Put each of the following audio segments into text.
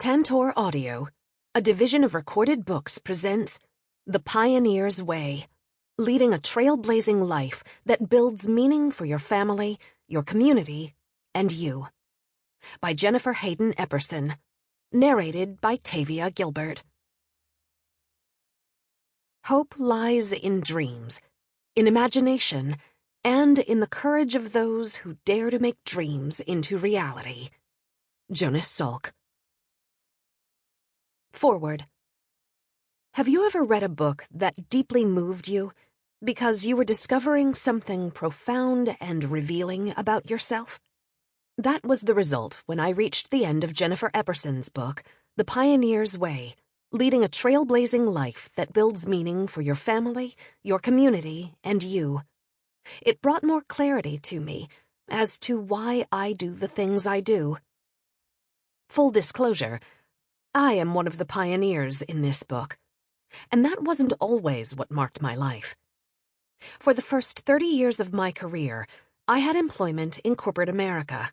Tantor Audio, a division of Recorded Books, presents The Pioneer's Way, leading a trailblazing life that builds meaning for your family, your community, and you. By Jennifer Hayden Epperson. Narrated by Tavia Gilbert. Hope lies in dreams, in imagination, and in the courage of those who dare to make dreams into reality. Jonas Salk. Forward. Have you ever read a book that deeply moved you because you were discovering something profound and revealing about yourself? That was the result when I reached the end of Jennifer Epperson's book, The Pioneer's Way, leading a trailblazing life that builds meaning for your family, your community, and you. It brought more clarity to me as to why I do the things I do. Full disclosure, I am one of the pioneers in this book, and that wasn't always what marked my life. For the first 30 years of my career, I had employment in corporate America.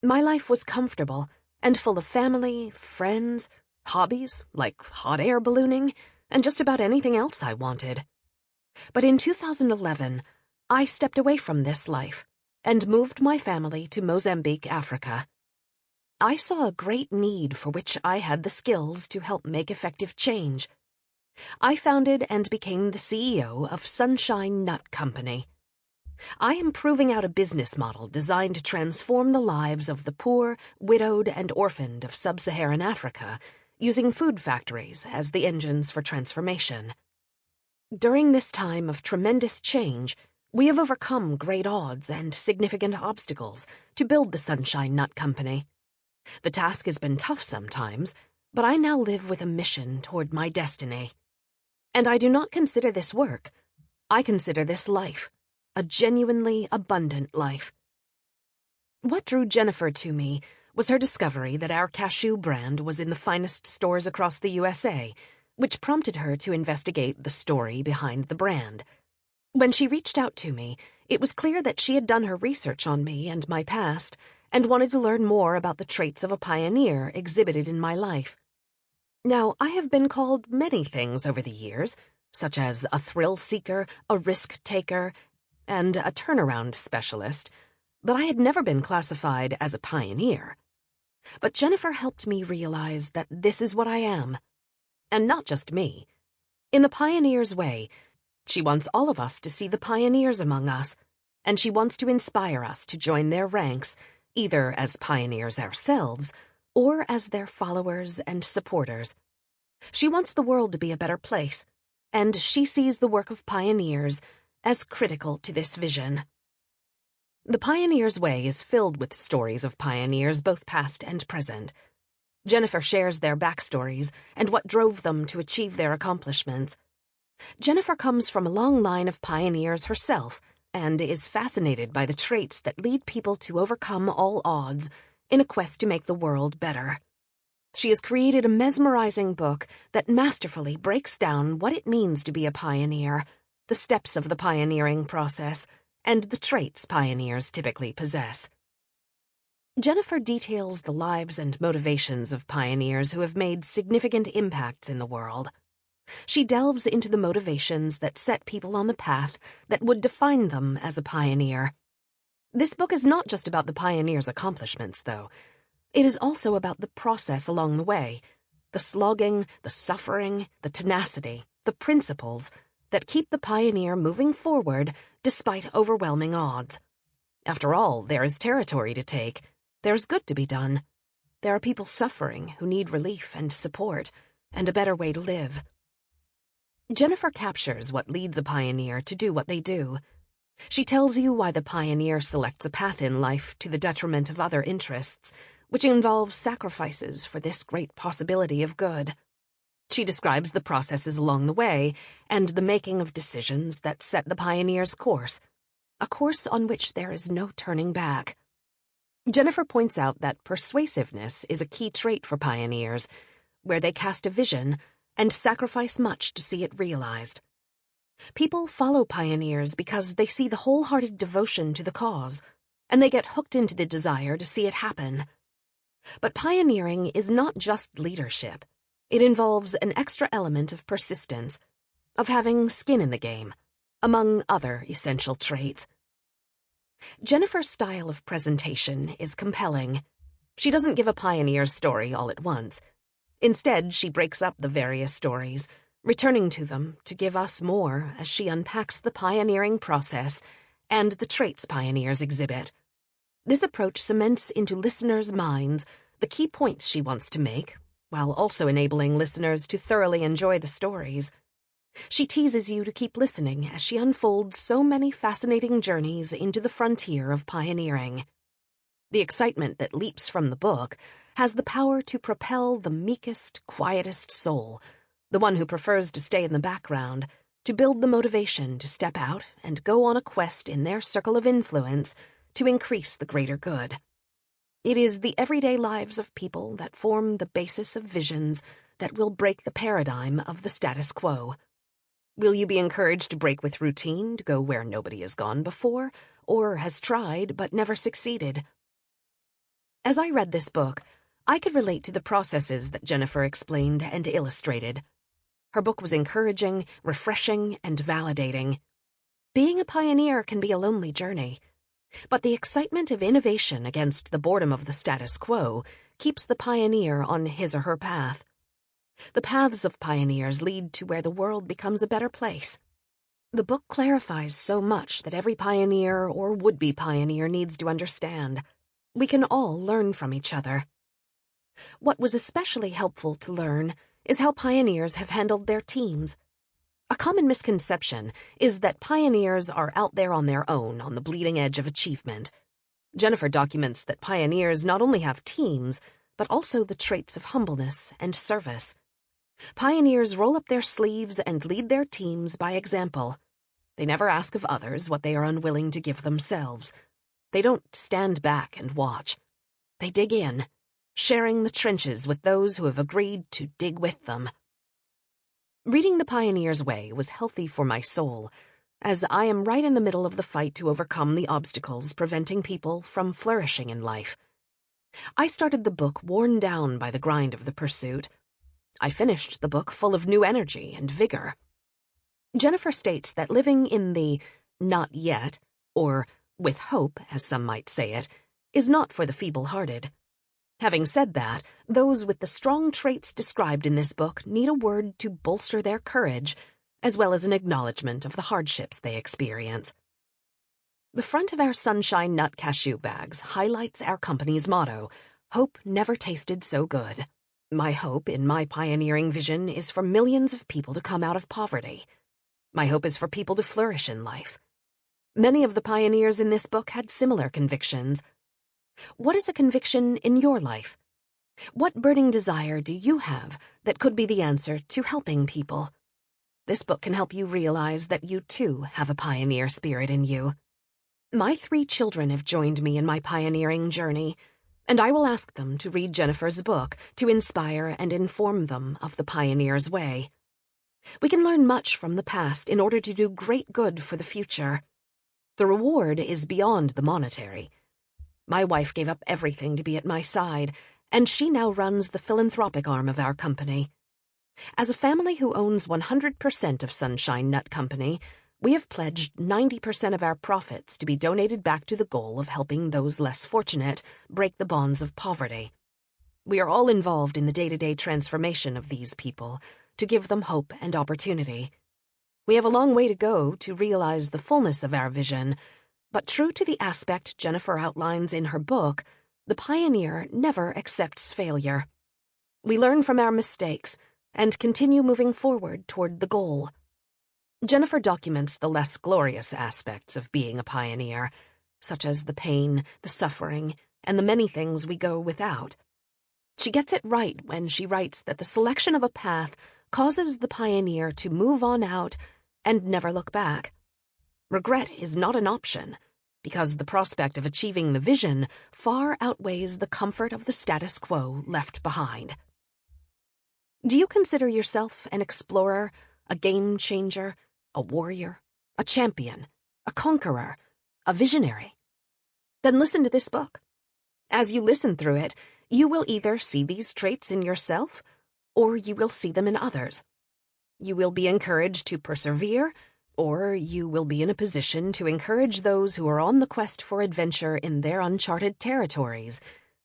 My life was comfortable and full of family, friends, hobbies like hot air ballooning, and just about anything else I wanted. But in 2011, I stepped away from this life and moved my family to Mozambique, Africa. I saw a great need for which I had the skills to help make effective change. I founded and became the CEO of Sunshine Nut Company. I am proving out a business model designed to transform the lives of the poor, widowed, and orphaned of sub-Saharan Africa, using food factories as the engines for transformation. During this time of tremendous change, we have overcome great odds and significant obstacles to build the Sunshine Nut Company. The task has been tough sometimes, but I now live with a mission toward my destiny. And I do not consider this work. I consider this life, a genuinely abundant life. What drew Jennifer to me was her discovery that our cashew brand was in the finest stores across the USA, which prompted her to investigate the story behind the brand. When she reached out to me, it was clear that she had done her research on me and my past, and wanted to learn more about the traits of a pioneer exhibited in my life. Now, I have been called many things over the years, such as a thrill seeker, a risk taker, and a turnaround specialist, but I had never been classified as a pioneer. But Jennifer helped me realize that this is what I am. And not just me. In the Pioneer's Way, she wants all of us to see the pioneers among us, and she wants to inspire us to join their ranks, either as pioneers ourselves or as their followers and supporters. She wants the world to be a better place, and she sees the work of pioneers as critical to this vision. The Pioneer's Way is filled with stories of pioneers both past and present. Jennifer shares their backstories and what drove them to achieve their accomplishments. Jennifer comes from a long line of pioneers herself, and is fascinated by the traits that lead people to overcome all odds in a quest to make the world better. She has created a mesmerizing book that masterfully breaks down what it means to be a pioneer, the steps of the pioneering process, and the traits pioneers typically possess. Jennifer details the lives and motivations of pioneers who have made significant impacts in the world. She delves into the motivations that set people on the path that would define them as a pioneer. This book is not just about the pioneer's accomplishments, though. It is also about the process along the way, the slogging, the suffering, the tenacity, the principles that keep the pioneer moving forward despite overwhelming odds. After all, there is territory to take. There's good to be done. There are people suffering who need relief and support, and a better way to live. Jennifer captures what leads a pioneer to do what they do. She tells you why the pioneer selects a path in life to the detriment of other interests, which involves sacrifices for this great possibility of good. She describes the processes along the way and the making of decisions that set the pioneer's course, a course on which there is no turning back. Jennifer points out that persuasiveness is a key trait for pioneers, where they cast a vision and sacrifice much to see it realized. People follow pioneers because they see the wholehearted devotion to the cause, and they get hooked into the desire to see it happen. But pioneering is not just leadership. It involves an extra element of persistence, of having skin in the game, among other essential traits. Jennifer's style of presentation is compelling. She doesn't give a pioneer's story all at once. Instead, she breaks up the various stories, returning to them to give us more as she unpacks the pioneering process and the traits pioneers exhibit. This approach cements into listeners' minds the key points she wants to make, while also enabling listeners to thoroughly enjoy the stories. She teases you to keep listening as she unfolds so many fascinating journeys into the frontier of pioneering. The excitement that leaps from the book has the power to propel the meekest, quietest soul, the one who prefers to stay in the background, to build the motivation to step out and go on a quest in their circle of influence to increase the greater good. It is the everyday lives of people that form the basis of visions that will break the paradigm of the status quo. Will you be encouraged to break with routine, to go where nobody has gone before, or has tried but never succeeded? As I read this book, I could relate to the processes that Jennifer explained and illustrated. Her book was encouraging, refreshing, and validating. Being a pioneer can be a lonely journey, but the excitement of innovation against the boredom of the status quo keeps the pioneer on his or her path. The paths of pioneers lead to where the world becomes a better place. The book clarifies so much that every pioneer or would-be pioneer needs to understand. We can all learn from each other. What was especially helpful to learn is how pioneers have handled their teams. A common misconception is that pioneers are out there on their own on the bleeding edge of achievement. Jennifer documents that pioneers not only have teams, but also the traits of humbleness and service. Pioneers roll up their sleeves and lead their teams by example. They never ask of others what they are unwilling to give themselves. They don't stand back and watch. They dig in, sharing the trenches with those who have agreed to dig with them. Reading The Pioneer's Way was healthy for my soul, as I am right in the middle of the fight to overcome the obstacles preventing people from flourishing in life. I started the book worn down by the grind of the pursuit. I finished the book full of new energy and vigor. Jennifer states that living in the not yet, or with hope, as some might say it, is not for the feeble-hearted. Having said that, those with the strong traits described in this book need a word to bolster their courage, as well as an acknowledgement of the hardships they experience. The front of our Sunshine Nut cashew bags highlights our company's motto, "Hope never tasted so good." My hope in my pioneering vision is for millions of people to come out of poverty. My hope is for people to flourish in life. Many of the pioneers in this book had similar convictions. What is a conviction in your life? What burning desire do you have that could be the answer to helping people? This book can help you realize that you too have a pioneer spirit in you. My 3 children have joined me in my pioneering journey, and I will ask them to read Jennifer's book to inspire and inform them of the pioneer's way. We can learn much from the past in order to do great good for the future. The reward is beyond the monetary. My wife gave up everything to be at my side, and she now runs the philanthropic arm of our company. As a family who owns 100% of Sunshine Nut Company, we have pledged 90% of our profits to be donated back to the goal of helping those less fortunate break the bonds of poverty. We are all involved in the day-to-day transformation of these people, to give them hope and opportunity. We have a long way to go to realize the fullness of our vision, but true to the aspect Jennifer outlines in her book, the pioneer never accepts failure. We learn from our mistakes and continue moving forward toward the goal. Jennifer documents the less glorious aspects of being a pioneer, such as the pain, the suffering, and the many things we go without. She gets it right when she writes that the selection of a path causes the pioneer to move on out and never look back. Regret is not an option, because the prospect of achieving the vision far outweighs the comfort of the status quo left behind. Do you consider yourself an explorer, a game changer, a warrior, a champion, a conqueror, a visionary? Then listen to this book. As you listen through it, You will either see these traits in yourself, or you will see them in others. You will be encouraged to persevere, or you will be in a position to encourage those who are on the quest for adventure in their uncharted territories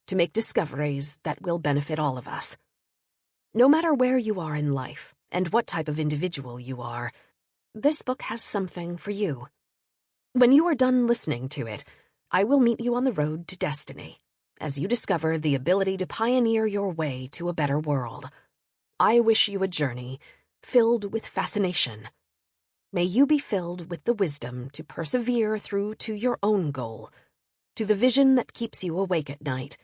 to make discoveries that will benefit all of us. No matter where you are in life and what type of individual you are, this book has something for you. When you are done listening to it, I will meet you on the road to destiny as you discover the ability to pioneer your way to a better world. I wish you a journey filled with fascination. May you be filled with the wisdom to persevere through to your own goal, to the vision that keeps you awake at night,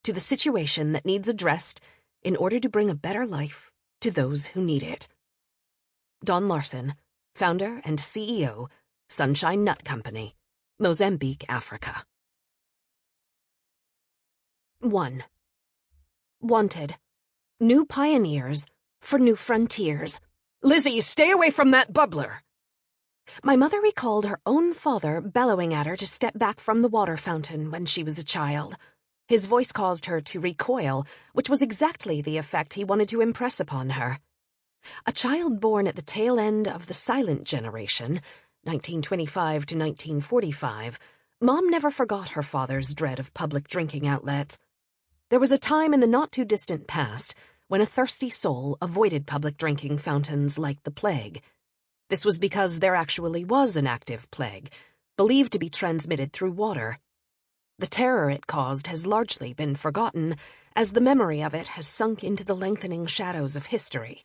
to the situation that needs addressed in order to bring a better life to those who need it. Don Larson, founder and CEO, Sunshine Nut Company, Mozambique, Africa. 1. Wanted. New pioneers for new frontiers. Lizzie, stay away from that bubbler! My mother recalled her own father bellowing at her to step back from the water fountain when she was a child. His voice caused her to recoil, which was exactly the effect he wanted to impress upon her. A child born at the tail end of the silent generation, 1925 to 1945, Mom never forgot her father's dread of public drinking outlets. There was a time in the not-too-distant past when a thirsty soul avoided public drinking fountains like the plague. This was because there actually was an active plague, believed to be transmitted through water. The terror it caused has largely been forgotten, as the memory of it has sunk into the lengthening shadows of history.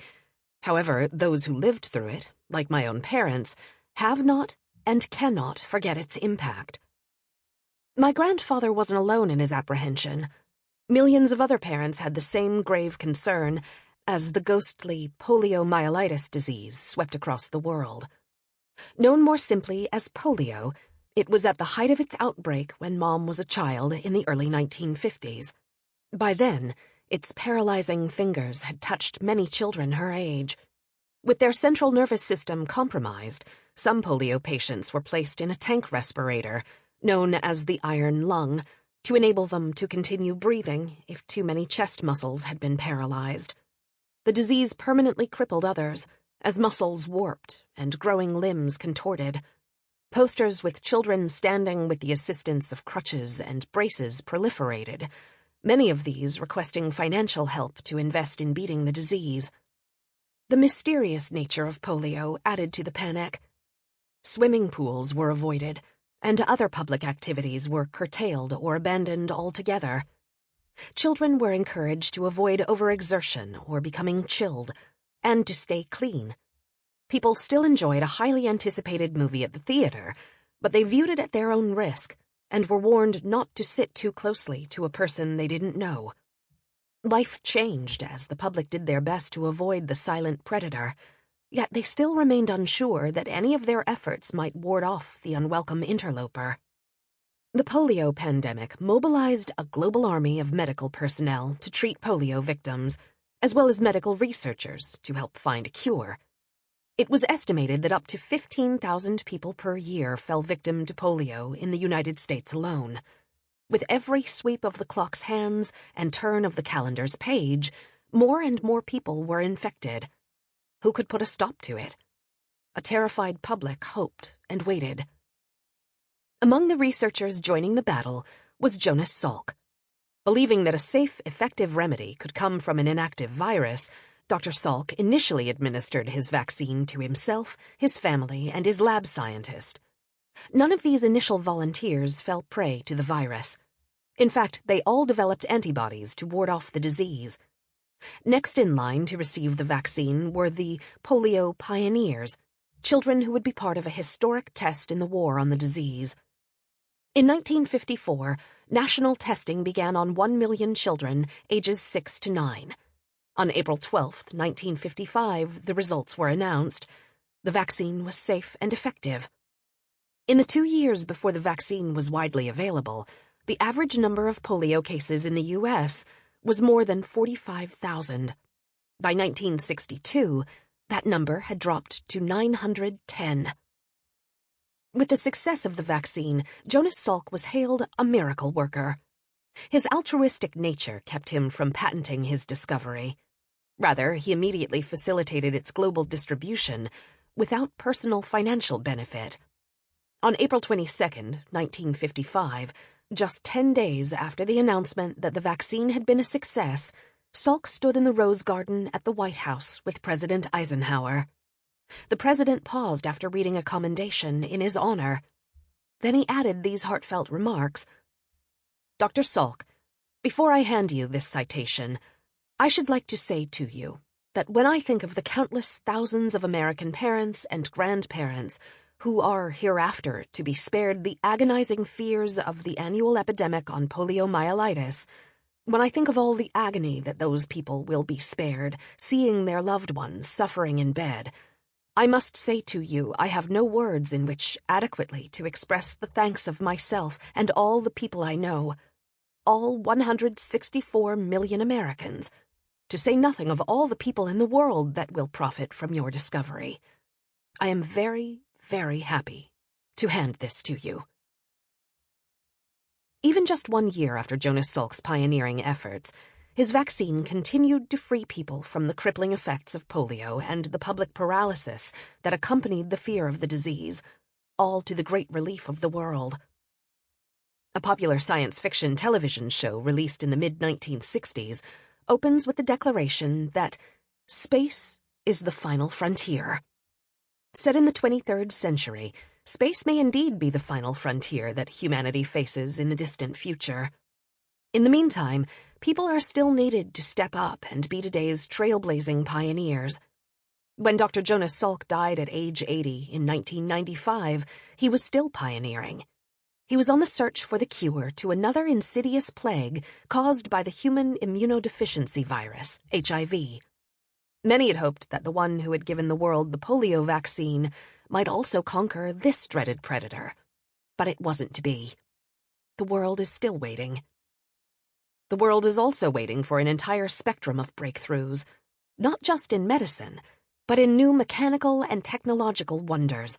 However, those who lived through it, like my own parents, have not and cannot forget its impact. My grandfather wasn't alone in his apprehension. Millions of other parents had the same grave concern as the ghostly poliomyelitis disease swept across the world. Known more simply as polio, it was at the height of its outbreak when Mom was a child in the early 1950s. By then, its paralyzing fingers had touched many children her age. With their central nervous system compromised, some polio patients were placed in a tank respirator, known as the iron lung, to enable them to continue breathing if too many chest muscles had been paralyzed. The disease permanently crippled others, as muscles warped and growing limbs contorted. Posters with children standing with the assistance of crutches and braces proliferated, many of these requesting financial help to invest in beating the disease. The mysterious nature of polio added to the panic. Swimming pools were avoided, and other public activities were curtailed or abandoned altogether. Children were encouraged to avoid overexertion or becoming chilled, and to stay clean. People still enjoyed a highly anticipated movie at the theater, but they viewed it at their own risk, and were warned not to sit too closely to a person they didn't know. Life changed as the public did their best to avoid the silent predator, yet they still remained unsure that any of their efforts might ward off the unwelcome interloper. The polio pandemic mobilized a global army of medical personnel to treat polio victims, as well as medical researchers to help find a cure. It was estimated that up to 15,000 people per year fell victim to polio in the United States alone. With every sweep of the clock's hands and turn of the calendar's page, more and more people were infected. Who could put a stop to it? A terrified public hoped and waited. Among the researchers joining the battle was Jonas Salk. Believing that a safe, effective remedy could come from an inactive virus, Dr. Salk initially administered his vaccine to himself, his family, and his lab scientist. None of these initial volunteers fell prey to the virus. In fact, they all developed antibodies to ward off the disease. Next in line to receive the vaccine were the polio pioneers, children who would be part of a historic test in the war on the disease. In 1954, national testing began on 1 million children ages 6 to 9. On April 12, 1955, the results were announced. The vaccine was safe and effective. In the 2 years before the vaccine was widely available, the average number of polio cases in the U.S. was more than 45,000. By 1962, that number had dropped to 910. With the success of the vaccine, Jonas Salk was hailed a miracle worker. His altruistic nature kept him from patenting his discovery. Rather, he immediately facilitated its global distribution without personal financial benefit. On April 22, 1955, just 10 days after the announcement that the vaccine had been a success, Salk stood in the Rose Garden at the White House with President Eisenhower. The president paused after reading a commendation in his honor. Then he added these heartfelt remarks. "Dr. Salk, before I hand you this citation, I should like to say to you that when I think of the countless thousands of American parents and grandparents who are hereafter to be spared the agonizing fears of the annual epidemic on poliomyelitis, when I think of all the agony that those people will be spared, seeing their loved ones suffering in bed, I must say to you I have no words in which adequately to express the thanks of myself and all the people I know, all 164 million Americans, to say nothing of all the people in the world that will profit from your discovery. I am very, very happy to hand this to you." Even just 1 year after Jonas Salk's pioneering efforts, his vaccine continued to free people from the crippling effects of polio and the public paralysis that accompanied the fear of the disease, all to the great relief of the world. A popular science fiction television show released in the mid-1960s opens with the declaration that space is the final frontier. Set in the 23rd century, space may indeed be the final frontier that humanity faces in the distant future. In the meantime, people are still needed to step up and be today's trailblazing pioneers. When Dr. Jonas Salk died at age 80 in 1995, he was still pioneering. He was on the search for the cure to another insidious plague caused by the human immunodeficiency virus, HIV. Many had hoped that the one who had given the world the polio vaccine might also conquer this dreaded predator. But it wasn't to be. The world is still waiting. The world is also waiting for an entire spectrum of breakthroughs, not just in medicine, but in new mechanical and technological wonders,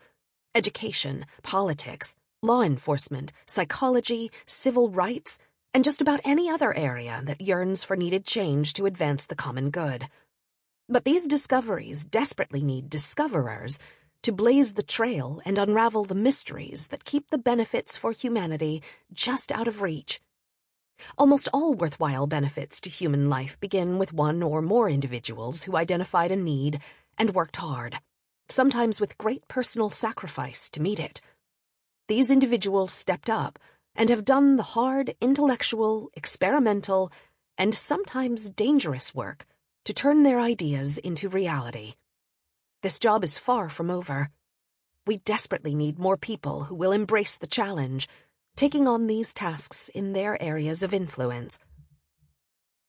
education, politics, law enforcement, psychology, civil rights, and just about any other area that yearns for needed change to advance the common good. But these discoveries desperately need discoverers to blaze the trail and unravel the mysteries that keep the benefits for humanity just out of reach. Almost all worthwhile benefits to human life begin with one or more individuals who identified a need and worked hard, sometimes with great personal sacrifice to meet it. These individuals stepped up and have done the hard, intellectual, experimental, and sometimes dangerous work to turn their ideas into reality. This job is far from over. We desperately need more people who will embrace the challenge, taking on these tasks in their areas of influence.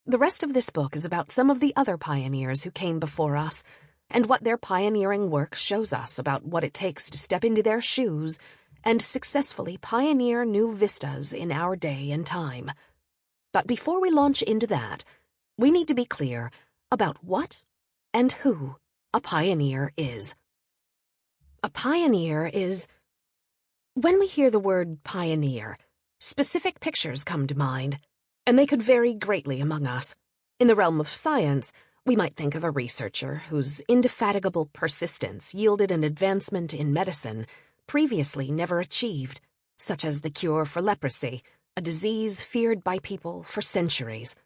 The rest of this book is about some of the other pioneers who came before us, and what their pioneering work shows us about what it takes to step into their shoes and successfully pioneer new vistas in our day and time. But before we launch into that, we need to be clear about what and who a pioneer is. A pioneer is... When we hear the word pioneer, specific pictures come to mind, and they could vary greatly among us. In the realm of science, we might think of a researcher whose indefatigable persistence yielded an advancement in medicine previously never achieved, such as the cure for leprosy, a disease feared by people for centuries.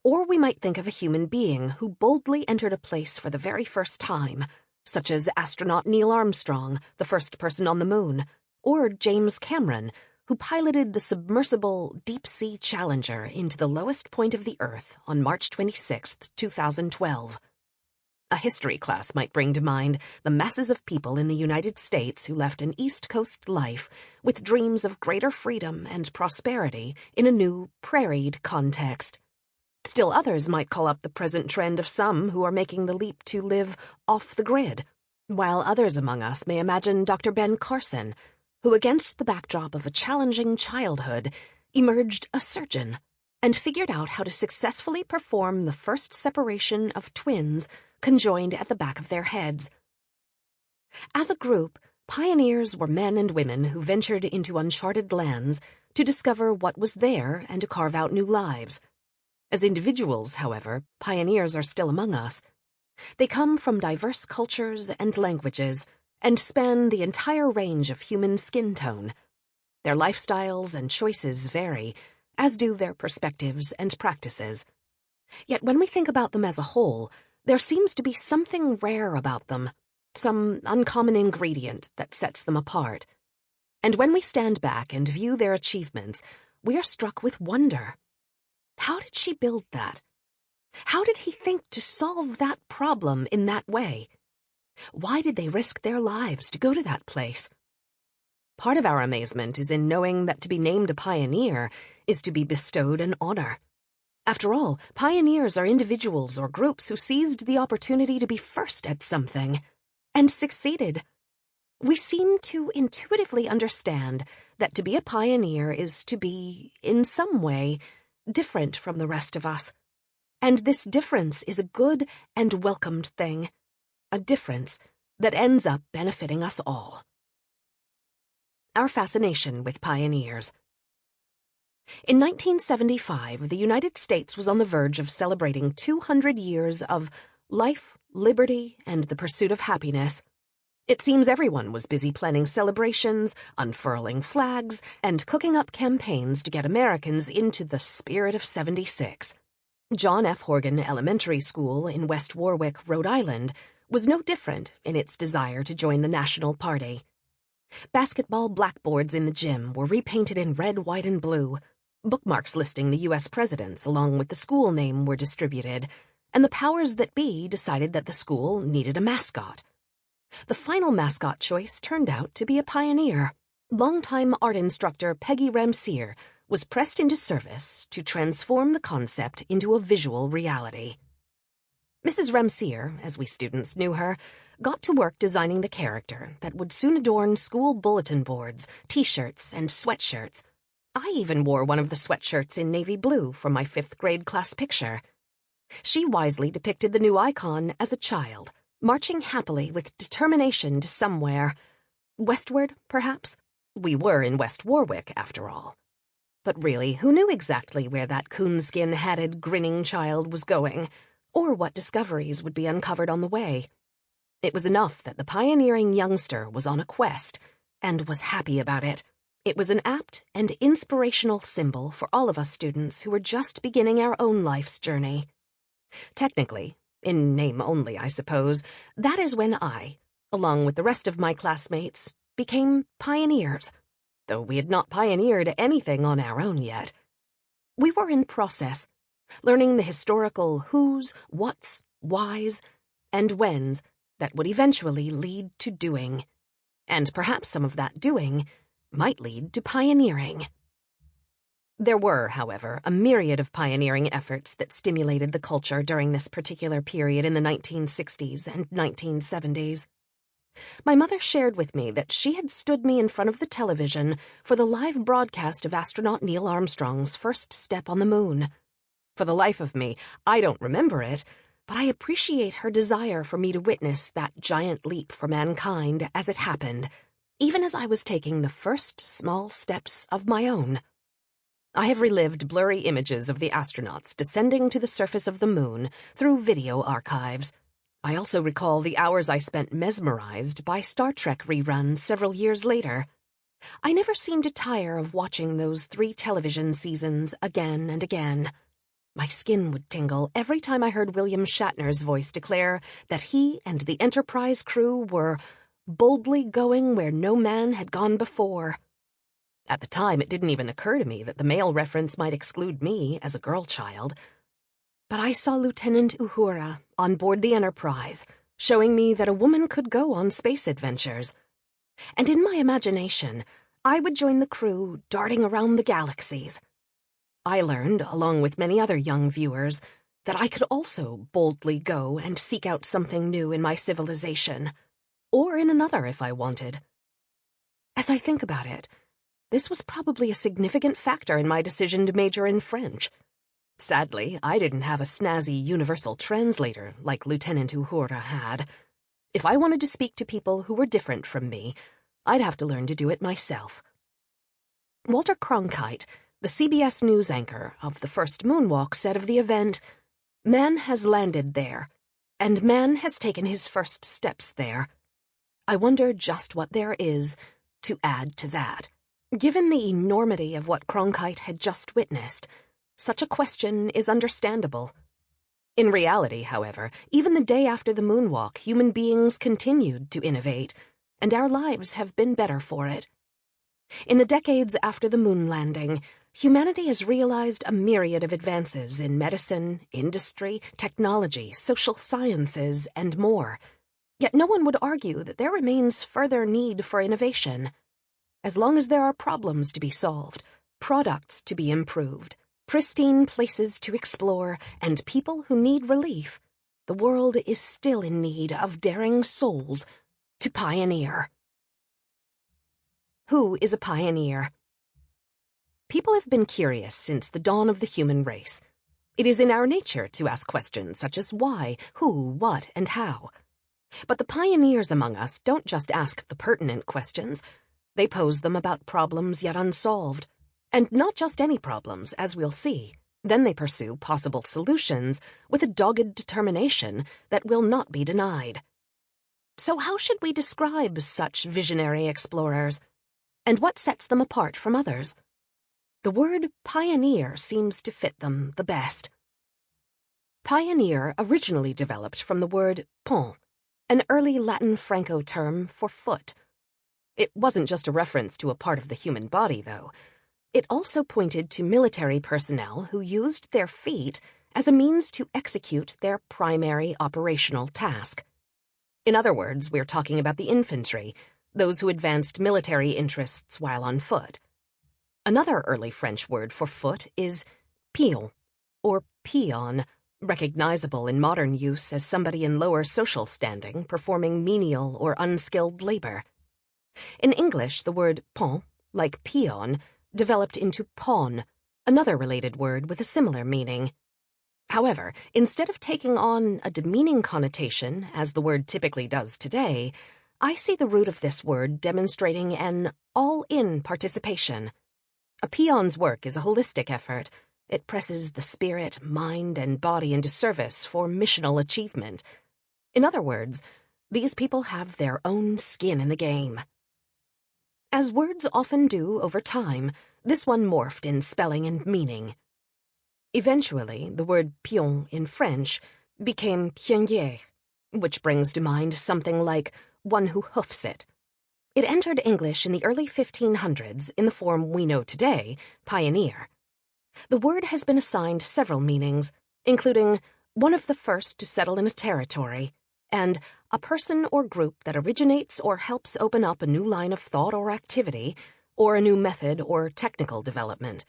Or we might think of a human being who boldly entered a place for the very first time, such as astronaut Neil Armstrong, the first person on the moon, or James Cameron, who piloted the submersible Deep-Sea Challenger into the lowest point of the Earth on March 26, 2012. A history class might bring to mind the masses of people in the United States who left an East Coast life with dreams of greater freedom and prosperity in a new, prairied context. Still others might call up the present trend of some who are making the leap to live off the grid, while others among us may imagine Dr. Ben Carson, who, against the backdrop of a challenging childhood, emerged a surgeon and figured out how to successfully perform the first separation of twins conjoined at the back of their heads. As a group, pioneers were men and women who ventured into uncharted lands to discover what was there and to carve out new lives. As individuals, however, pioneers are still among us. They come from diverse cultures and languages and span the entire range of human skin tone. Their lifestyles and choices vary, as do their perspectives and practices. Yet when we think about them as a whole, there seems to be something rare about them, some uncommon ingredient that sets them apart. And when we stand back and view their achievements, we are struck with wonder. How did she build that? How did he think to solve that problem in that way? Why did they risk their lives to go to that place? Part of our amazement is in knowing that to be named a pioneer is to be bestowed an honor. After all, pioneers are individuals or groups who seized the opportunity to be first at something, and succeeded. We seem to intuitively understand that to be a pioneer is to be, in some way, different from the rest of us. And this difference is a good and welcomed thing, a difference that ends up benefiting us all. Our fascination with pioneers. In 1975, the United States was on the verge of celebrating 200 years of life, liberty, and the pursuit of happiness. It seems everyone was busy planning celebrations, unfurling flags, and cooking up campaigns to get Americans into the spirit of '76. John F. Horgan Elementary School in West Warwick, Rhode Island, was no different in its desire to join the National Party. Basketball blackboards in the gym were repainted in red, white, and blue. Bookmarks listing the U.S. presidents along with the school name were distributed, and the powers that be decided that the school needed a mascot. The final mascot choice turned out to be a pioneer. Longtime art instructor Peggy Ramseer was pressed into service to transform the concept into a visual reality. Mrs. Ramseer, as we students knew her, got to work designing the character that would soon adorn school bulletin boards, t-shirts, and sweatshirts. I even wore one of the sweatshirts in navy blue for my 5th grade class picture. She wisely depicted the new icon as a child, marching happily with determination to somewhere. Westward, perhaps? We were in West Warwick, after all. But really, who knew exactly where that coonskin-hatted, grinning child was going, or what discoveries would be uncovered on the way? It was enough that the pioneering youngster was on a quest, and was happy about it. It was an apt and inspirational symbol for all of us students who were just beginning our own life's journey. Technically, in name only, I suppose, that is when I, along with the rest of my classmates, became pioneers, though we had not pioneered anything on our own yet. We were in process, learning the historical whos, whats, whys, and whens that would eventually lead to doing. And perhaps some of that doing might lead to pioneering. There were, however, a myriad of pioneering efforts that stimulated the culture during this particular period in the 1960s and 1970s. My mother shared with me that she had stood me in front of the television for the live broadcast of astronaut Neil Armstrong's first step on the moon. For the life of me, I don't remember it, but I appreciate her desire for me to witness that giant leap for mankind as it happened, even as I was taking the first small steps of my own. I have relived blurry images of the astronauts descending to the surface of the moon through video archives. I also recall the hours I spent mesmerized by Star Trek reruns several years later. I never seemed to tire of watching those 3 television seasons again and again. My skin would tingle every time I heard William Shatner's voice declare that he and the Enterprise crew were boldly going where no man had gone before. At the time, it didn't even occur to me that the male reference might exclude me as a girl child. But I saw Lieutenant Uhura on board the Enterprise, showing me that a woman could go on space adventures. And in my imagination, I would join the crew darting around the galaxies. I learned, along with many other young viewers, that I could also boldly go and seek out something new in my civilization, or in another if I wanted. As I think about it, this was probably a significant factor in my decision to major in French. Sadly, I didn't have a snazzy universal translator like Lieutenant Uhura had. If I wanted to speak to people who were different from me, I'd have to learn to do it myself. Walter Cronkite, the CBS News anchor of the first moonwalk, said of the event, "Man has landed there, and man has taken his first steps there. I wonder just what there is to add to that." Given the enormity of what Cronkite had just witnessed, such a question is understandable. In reality, however, even the day after the moonwalk, human beings continued to innovate, and our lives have been better for it. In the decades after the moon landing, humanity has realized a myriad of advances in medicine, industry, technology, social sciences, and more. Yet no one would argue that there remains further need for innovation. As long as there are problems to be solved, products to be improved, pristine places to explore, and people who need relief, the world is still in need of daring souls to pioneer. Who is a pioneer? People have been curious since the dawn of the human race. It is in our nature to ask questions such as why, who, what, and how. But the pioneers among us don't just ask the pertinent questions. They pose them about problems yet unsolved. And not just any problems, as we'll see. Then they pursue possible solutions with a dogged determination that will not be denied. So how should we describe such visionary explorers? And what sets them apart from others? The word pioneer seems to fit them the best. Pioneer originally developed from the word pont, an early Latin Franco term for foot. It wasn't just a reference to a part of the human body, though. It also pointed to military personnel who used their feet as a means to execute their primary operational task. In other words, we're talking about the infantry, those who advanced military interests while on foot. Another early French word for foot is pion, or peon, recognizable in modern use as somebody in lower social standing performing menial or unskilled labor. In English, the word pont, like peon, developed into pawn, another related word with a similar meaning. However, instead of taking on a demeaning connotation, as the word typically does today, I see the root of this word demonstrating an all-in participation. A peon's work is a holistic effort. It presses the spirit, mind, and body into service for missional achievement. In other words, these people have their own skin in the game. As words often do over time, this one morphed in spelling and meaning. Eventually, the word pion in French became pionnier, which brings to mind something like one who hoofs it. It entered English in the early 1500s in the form we know today, pioneer. The word has been assigned several meanings, including one of the first to settle in a territory, and a person or group that originates or helps open up a new line of thought or activity, or a new method or technical development.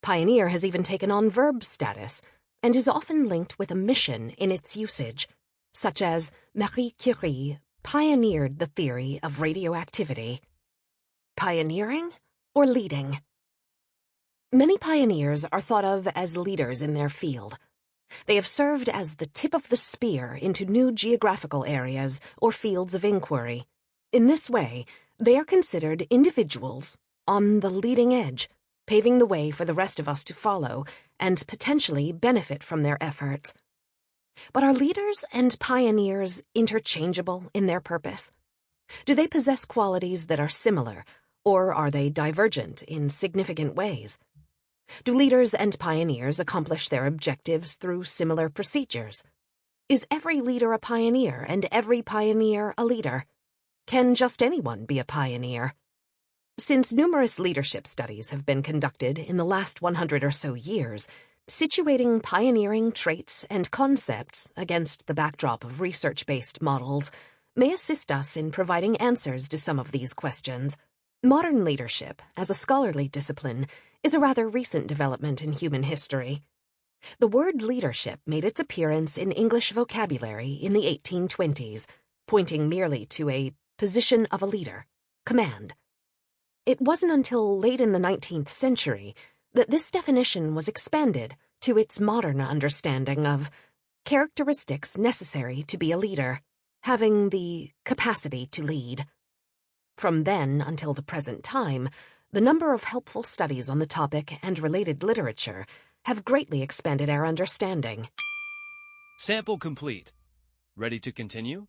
Pioneer has even taken on verb status, and is often linked with a mission in its usage, such as Marie Curie pioneered the theory of radioactivity. Pioneering or leading? Many pioneers are thought of as leaders in their field. They have served as the tip of the spear into new geographical areas or fields of inquiry. In this way, they are considered individuals on the leading edge, paving the way for the rest of us to follow and potentially benefit from their efforts. But are leaders and pioneers interchangeable in their purpose? Do they possess qualities that are similar, or are they divergent in significant ways? Do leaders and pioneers accomplish their objectives through similar procedures? Is every leader a pioneer and every pioneer a leader? Can just anyone be a pioneer? Since numerous leadership studies have been conducted in the last 100 or so years, situating pioneering traits and concepts against the backdrop of research-based models may assist us in providing answers to some of these questions. Modern leadership, as a scholarly discipline, is a rather recent development in human history. The word leadership made its appearance in English vocabulary in the 1820s, pointing merely to a position of a leader, command. It wasn't until late in the 19th century that this definition was expanded to its modern understanding of characteristics necessary to be a leader, having the capacity to lead. From then until the present time, the number of helpful studies on the topic and related literature have greatly expanded our understanding. Sample complete. Ready to continue?